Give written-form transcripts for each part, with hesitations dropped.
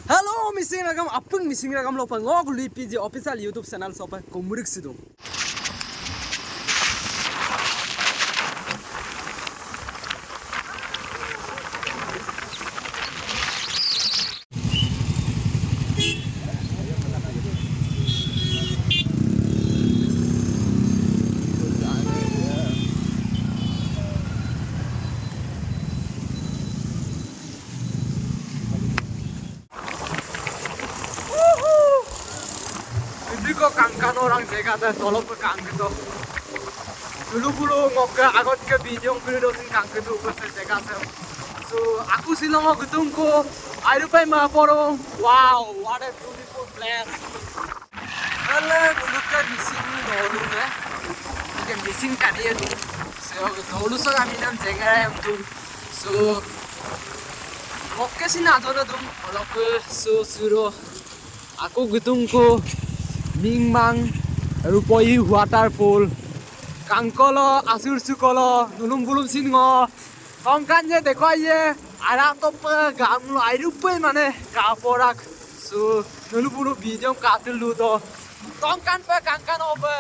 Hello, missing ragam apung missing ragam lo pangog LPG official YouTube channel sopa komurik sidum. Ko kangkan orang jaga dah tolong ke kangkan tu. Dulu ngoke agot ke video video sin kangkan tu pas jaga sem. So aku silang aku tunggu. Air pai ma porong. Wow, what a beautiful place. Kalau dulu ke missing dulu na. Ke missing kari tu. So dulu so kami nam jaga yang tu. So ngoke sin ada tu. Kalau ke so suro. Aku tunggu. Mingmang, Rupoi Waterfall, Kangkolo, Asur Sukolo, Nulum Bulum Singo, Tongkanje dekho ye, ara topa gamlo airupai mane kaporak, so Nulum Bulum video katilu to, Tongkan pe Kangkan obe,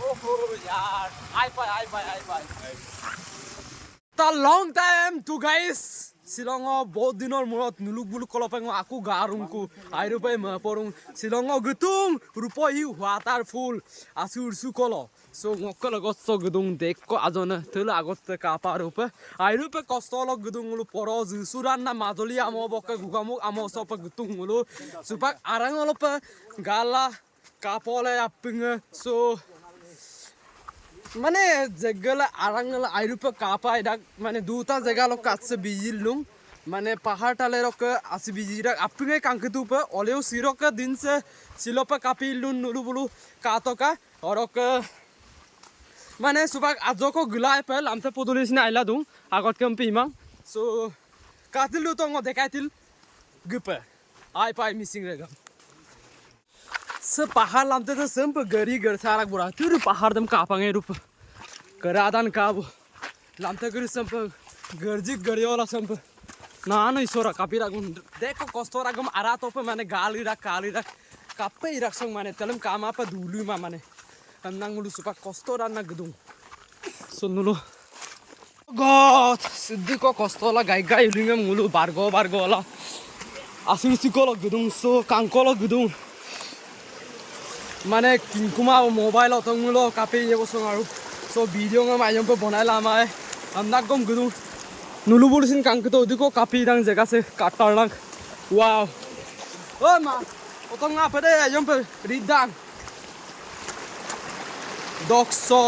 oh yaar, I bye. The long time to guys. Silongo बहुत दिनों मुरत नुलुक बुलुक कलो पेंगो aku garungku airu pe ma porung silongo gutung rupoi waterfall asur su kolo so ngokolo gosso gudung dekko ajona thela agotte ka parupe airu pe kostolo gudung lu poro suran na majoli amo bokke gugamuk amo sopa gutung lu supak arang lo pe gala kapole apinge so মানে জেগলা আরাঙ্গলা আইরুপে কাপা এটা মানে দুটা জেগা লোক কাছে বিজিলুম মানে পাহাড় টালে রক আসি বিজিরা আপনি কাঙ্কিতু পে অলেও সিরক দিনসে সিলোপে কাপিলুন নুলু বুলু কাতকা অরক মানে সুবাক আজকো গুলাই পে লামতে পদলিসনে আইলা দুং আগত কম্পি ইমাং সো কাতিলু তো ং দেখাইতিল গপে আই পাই missing REGA Se pahar lamte to semp gari gar sarak bura turu pahar dam kapange rup karadan kabu lamte gari semp garjik gariola semp na no isora kapira gun dekho kostora gum ara tope mane kali rak kape irak song mane telem kama pa dulu ma mane amnang mulu supa kostora na gudung so nulo god siddi ko kostola gai ulingam mulu bargo la asu sikolo gudung so kankolo gudung মানে কিংকুমা mobile অতংলো কাপে এবছং আৰু so video ngam ayam pe bonai lama ai amnak gom gudu nulu bulsin kangkto diko kapi dang jaga se katar lang wow o ma otong nga pede ayam pe ridang dokso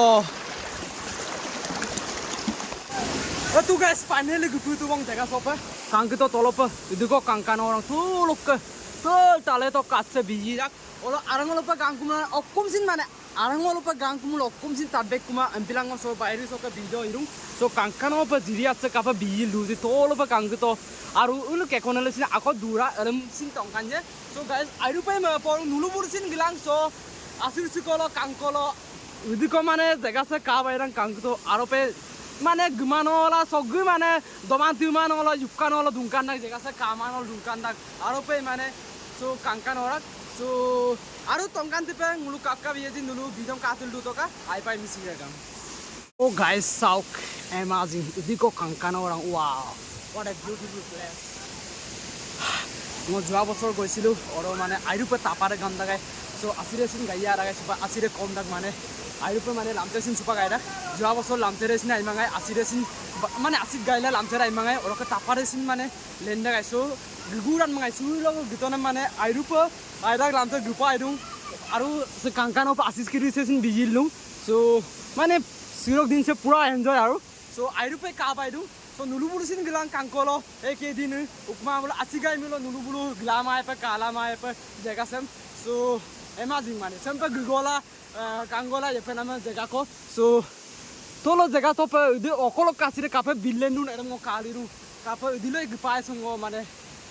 tu guys finally gupu tu bang jaga sopa kangkto tolop diko kangkan orang tuluk ke tale to katse bijirak Olo arangolo pa gangkuma okkumsin mane arangolo pa gangkumul okkumsin tabek kuma ampilango so bairi so ka video irung so kankano pa jiriatse ka pa bil luzi tolo pa kangto aru ulu kekonale sin ako dura aram sin tongkanje so guys airu pa ma por nulu bursin gilang so asir sikolo kankolo udi ko mane jaga se ka bairang kangto aro pe mane gmanola sogui mane domantu manola yukanola dunkan nak jaga se kamanol dunkan dak aro pe mane so kankan orak so aru tongkan tipe ngulu kakka biye nulu bidom katul du toka ai pai misi regam oh guys sauk amazing idiko kankana orang wow what a beautiful place mo jwa bosor goisilu oro mane airupe tapare gam dagai so asire sin gaiya ragai supa asire kom dak mane airupe mane lamte sin supa gaida jwa bosor lamte resin ai mangai asire sin mane asid gaila lamte ai mangai oro ka tapare sin mane lenda gai so guguran mangai sulo gitone mane airupe airak lamte grupa aidung aru se kankano pa asis kiri sesin bijilung so mane sirok din se pura enjoy aru so airupe ka paidung so nulubulu sin gilang kankolo eke din ukma mulo asigai mulo nulubulu glama pa kala ma pa jaga sem so amazing mane sempa gugola kangola ye penama jaga ko so tolo jaga to pa de okolo kasire kape billendu eram mo kaliru kape dilo gipai songo mane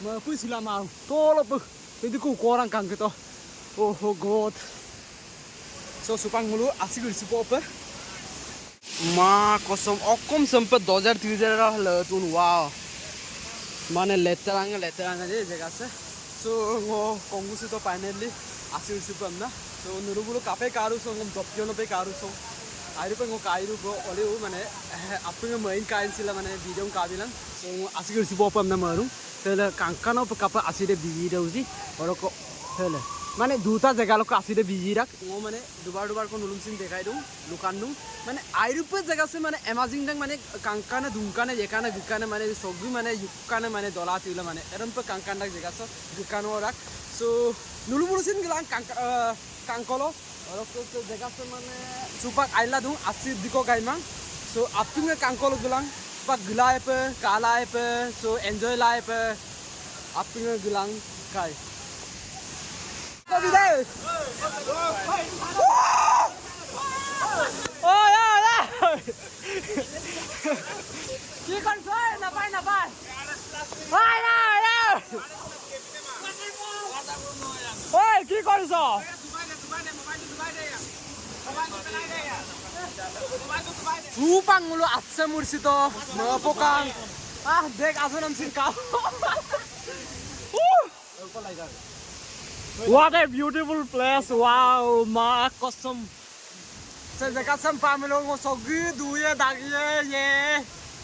ma puisila ma tolo pa Jadi ku korang kang gitu. Oh god. So supang mulu asik isi pope. Ma kosong okom sempet 2003 lah letun wow. Mana leterang aja jaga se. so ngo kongusi to finally asil supam na so nurubulu kape karu so ngom dopyo no pe karu so airu pe ngo kairu go ole u mane apnga main kain sila mane video kabilan so asil supam na maru tele kankano pe kapa aside video uji oroko tele মানে দুটা জায়গা লোক আসিদে busy রাখ ও মানে দুবার কোন নুলুমসিন দেখাই দઉં লুকান দઉં মানে আইরুপে জায়গা সে মানে অ্যামাজিং ডাং মানে কাঙ্কানে দুঙ্কানে একানে বিকানে মানে সগি মানে ইউকানে মানে দলা তিলে মানে এরম পে কাঙ্কান ডাক জায়গা সো বিকানো রাখ সো নুলুমুলসিন গলাং কাঙ্কলো অরক তো জায়গা সে মানে সুপাক আইলা দઉં আসিদ দিকো গাইমাং সো আপিঙ্গে কাঙ্কলো গলাং সুপাক গলায় পে কালায় পে সো এনজয় লায় পে আপিঙ্গে গলাং কাই Go đi đây. Ôi ơi. Chỉ con phơi là bay. Bay đây. Ôi, কি করছ? Rupang mulu atse mursi to. Mapokang. Ah, dek asonam sin ka. What a beautiful place! Wow, ma kosum. Sa jaga sam pamelo ngo sogu duye dagiye ye.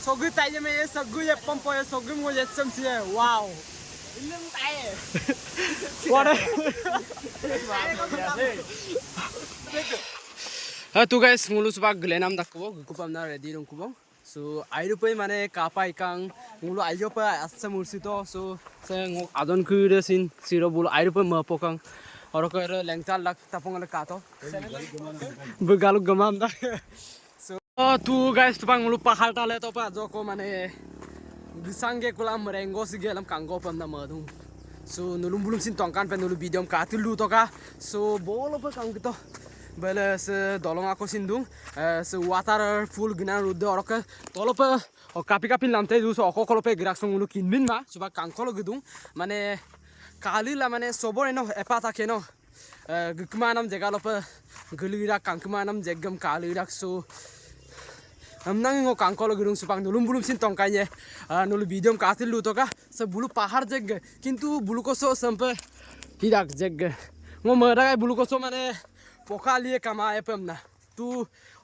Sogu taye me ye sogu ye pompo ye sogu ngo ye sam sie. Wow. Ilum taye. What a tu guys ngulu subak glenam dakbo gupam na ready rong kubo. So airu pe mane kapa ikang ngulu ayo pa assa mursito so se ngo adon kuire sin siro bul airu pe mapokang oroko ero lengtal lak tapong le kato begalu gamam da so tu guys tu pang ngulu pahal tale to pa joko mane bisange kulam rengo sigelam kango pam na madu so nulum bulum sin tongkan pe nulu bidiom katilu to ka so bolo pa kang to bele se dolong ako sindung se waterfall gina rude orok tolope o kapi lamte du so okokolope girak songulu kinmin ma suba kankolo gidung mane kali la mane sobor eno epata keno gikmanam jegalope gulira kankmanam jeggam kalirak so amnang ngo kankolo gidung supang nulum bulum sin tongkanye nulu bidiom katilu to ka se bulu pahar jeg kintu bulu ko so sampe hidak jeg ngo mera bulu ko so mane pokaliye kamaye pemna tu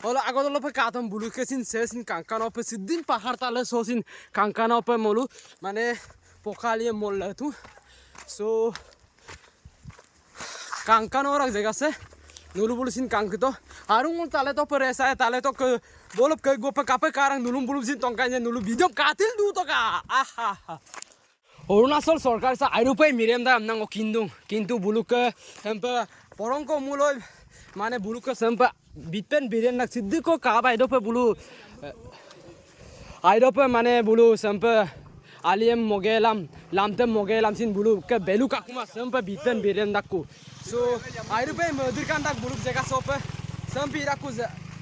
ola agodolo pe katam bulu kesin sesin kankano pe siddin pahar tale sosin kankano pe molu mane pokaliye molla tu so kankano rak jega se nulu bulu sin kankito arung tale to per esa tale to ke bolop ke go pe kape karang nulum bulu sin tongkanya nulu bidom katil du to ka aha Arunachal সরকার সা আইরুপে মিরেম দা আমনাং কিন্দুং কিন্তু বুলুকে হেম্পে পরঙ্ক মুলই মানে বুলুকে সেম্পে বিটপেন বিরেন না সিদ্দিকো কাব আইদপে বুলু আইদপে মানে বুলু সেম্পে আলিয়েম মগেলাম লামতে মগেলাম scene বুলু কে বেলু কাকুমা সেম্পে বিটপেন বিরেন দাকু so আইরুপে মদির কান্দাক বুলু জায়গা সপে সেম্পি রাকু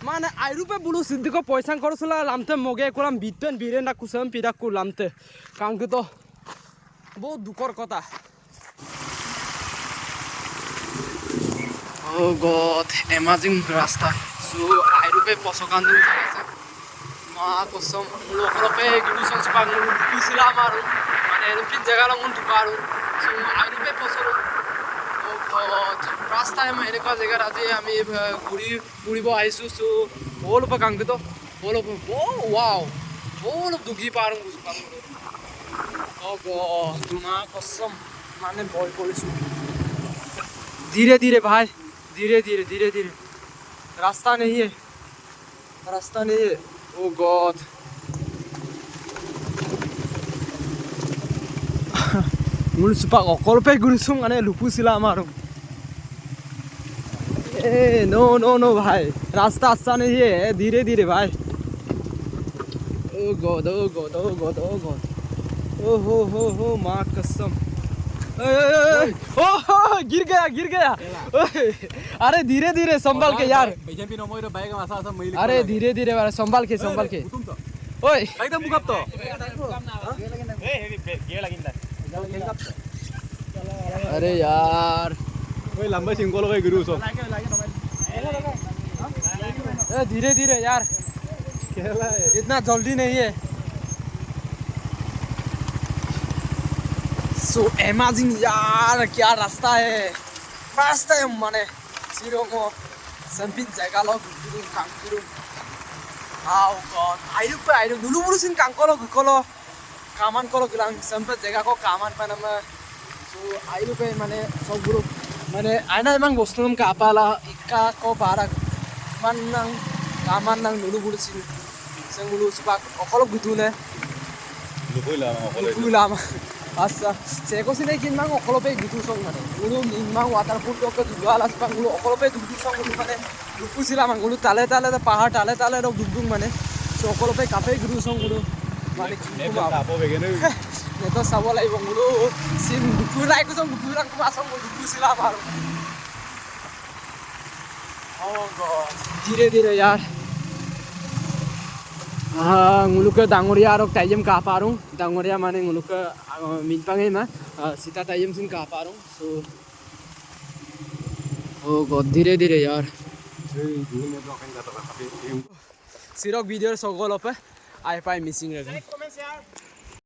মানে আইরুপে বুলু সিদ্দিকো পয়সা করছলা লামতে মগে column বিটপেন বিরেন দাকু সেম্পি Raku লামতে কাঙ্কি তো বহুত দুঃখর কথা Oh God, amazing rasta. So airupe posokandu jagase. Ma kosam lokolope gilusong spang pisila maru. Mane erupin jaga langun dukaru. So airupe posoro. Oh God, rasta em ereka jaga aje ami guribo aisu so bolo pa kangito. Bolo oh wow. Bolo dugi parung buspan. Oh God, tuma kosam mane boy korisu. धीरे धीरे भाई धीरे रास्ता नहीं है ओ God मुल्सुपा अकल पे गुनसुं आने लुपुसिला मारू ए नो भाई रास्ता अच्छा नहीं है धीरे भाई ओ गॉड ओ हो मां कसम गिर गया अरे धीरे संभाल के यार अरे धीरे संभाल के ओए एकदम बुकअप तो अरे यार ओए लंबा सिंगल के गुरु सो धीरे यार इतना जल्दी नहीं है So amazing यार क्या रास्ता है माने सिरोंगो संपिन जगह लो गुरु कांकुरु हाउ गॉड आइरु नुलु बुरुसिन कांकोलो गुकोलो कामान कोलो गिलां संपिन जगह को कामान पनमा so आइरु पे माने सब गुरु माने आइना एमां बस्तुम का आपाला इका को बारा manang kaman nang नुलु बुरुसिन जों नुलु सुबा अकलो गुदुने lubu lama asa seko sine kin mang okolo pe gitu song mane gulu mang waterfall to ke dua alas pang gulu okolo pe dudu song gulu mane lupu sila mang gulu tale tale ta pahar tale ro dudung mane so okolo pe kafe gitu song gulu mane ne ta apo begene ne to sabo lai bong gulu sin durai ko song durang ko asong gulu sila maru oh god धीरे धीरे यार nguluk ke dangoria arok tayem ka parung dangoria mane nguluk ke minpangai ma sita tayem sin ka parung so oh god dhire dhire yaar sirok video sogol ope I find missing